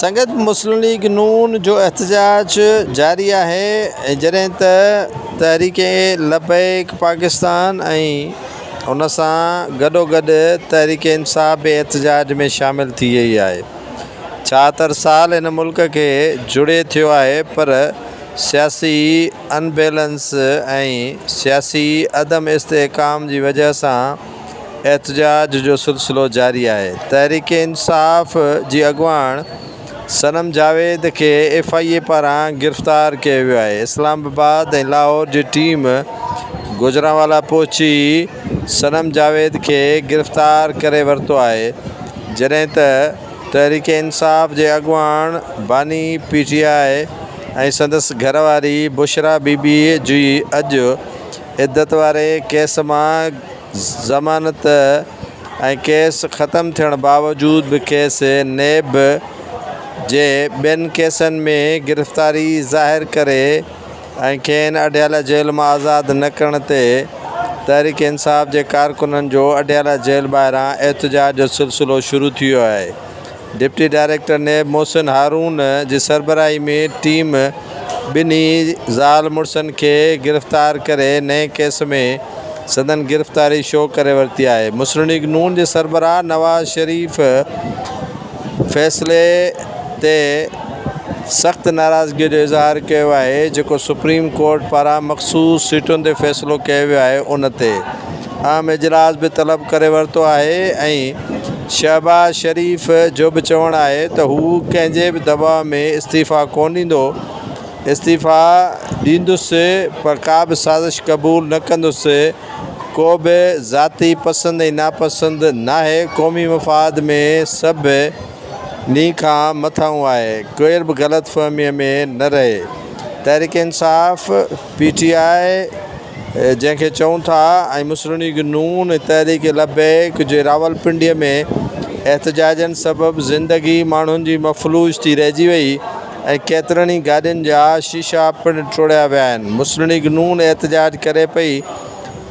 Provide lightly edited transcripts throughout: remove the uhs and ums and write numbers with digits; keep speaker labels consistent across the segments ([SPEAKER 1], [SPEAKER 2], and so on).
[SPEAKER 1] संगत मुस्लिम लीग नून जो एहतजाज जारी है जॾहिं त तहरीक लबैक पाकिस्तान उन सां गॾोगॾु तहरीक इंसाफ़ बि एहतजाज में शामिल थी वई आहे। 76 साल इन मुल्क के जुड़े थियो आहे, पर सियासी अनबैलेंस सियासी अदम इस्तेहकाम की वजह से एहतजाज जो सिलसिलो जारी है। तहरीक इंसाफ़ जी अगवान सनम जावेद के FIA पारां गिरफ़्तार किया वियो है। इस्लामाबाद और लाहौर की टीम गुजरांवाला पहुंची सनम जावेद के गिरफ़्तार करे वरतो है, जॾहिं त तहरीक इंसाफ़ के अगवान बानी PTI और संदस घरवारी बुशरा बीबी जी अज इद्दत वारे केस में ज़मानत केस ख़त्म थियण बावजूद भी केस नेब जे बेन केसन में गिरफ़्तारी ज़ाहिर करे खेन अडियाला जेल में आज़ाद न करण ते तहरीक इंसाफ़ के कारकुनन जो अडियाला जेल ॿाहिरां एहतजाज जो सिलसिलो शुरू थियो है। डिप्टी डायरेक्टर नेब मोहसिन हारून की सरबराही में टीम बिनी ज़ाल मुड़सन के गिरफ़्तार करे नए केस में सदन गिरफ़्तारी शो करे वरती है। मुस्लिम लीग नून के सरबराह नवाज शरीफ फैसले ते सख्त नाराज़गी जो इज़हार किया है, जो सुप्रीम कोर्ट पारां मखसूस सीटुन ते फैसलो किया वियो है। उन ते आम इजलास भी तलब करे वरतो है। शहबाज शरीफ जो भी चवण है तो हू कंहिंजे भी दबाव में इस्तीफ़ा कोन ॾींदो, इस्तीफ़ा ॾींदुसि पर का भी साजिश कबूल न कंदुसि। को भी ज़ाती पसंद और नापसंद ना है, कौमी मफाद में सब नी खां मथां है, कोई भी गलत फहमी में न रहे। तहरीक इंसाफ़ PTI जैसे चऊं था मुस्लिम लीग नून तहरीक लबैक जो रावलपिंडी में एहतजाजन सबब ज़िंदगी मानून की मफलूज थी रही वही और केतरनी गाड़ियों जा शीशा पिण टोड़िया विया। मुस्लिम लीग नून एहतजाज करे पई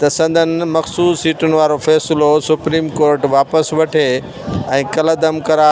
[SPEAKER 1] त संदन मखसूस सीटुन वारो फैसलो सुप्रीम कोर्ट वापस वठे और कलदम करार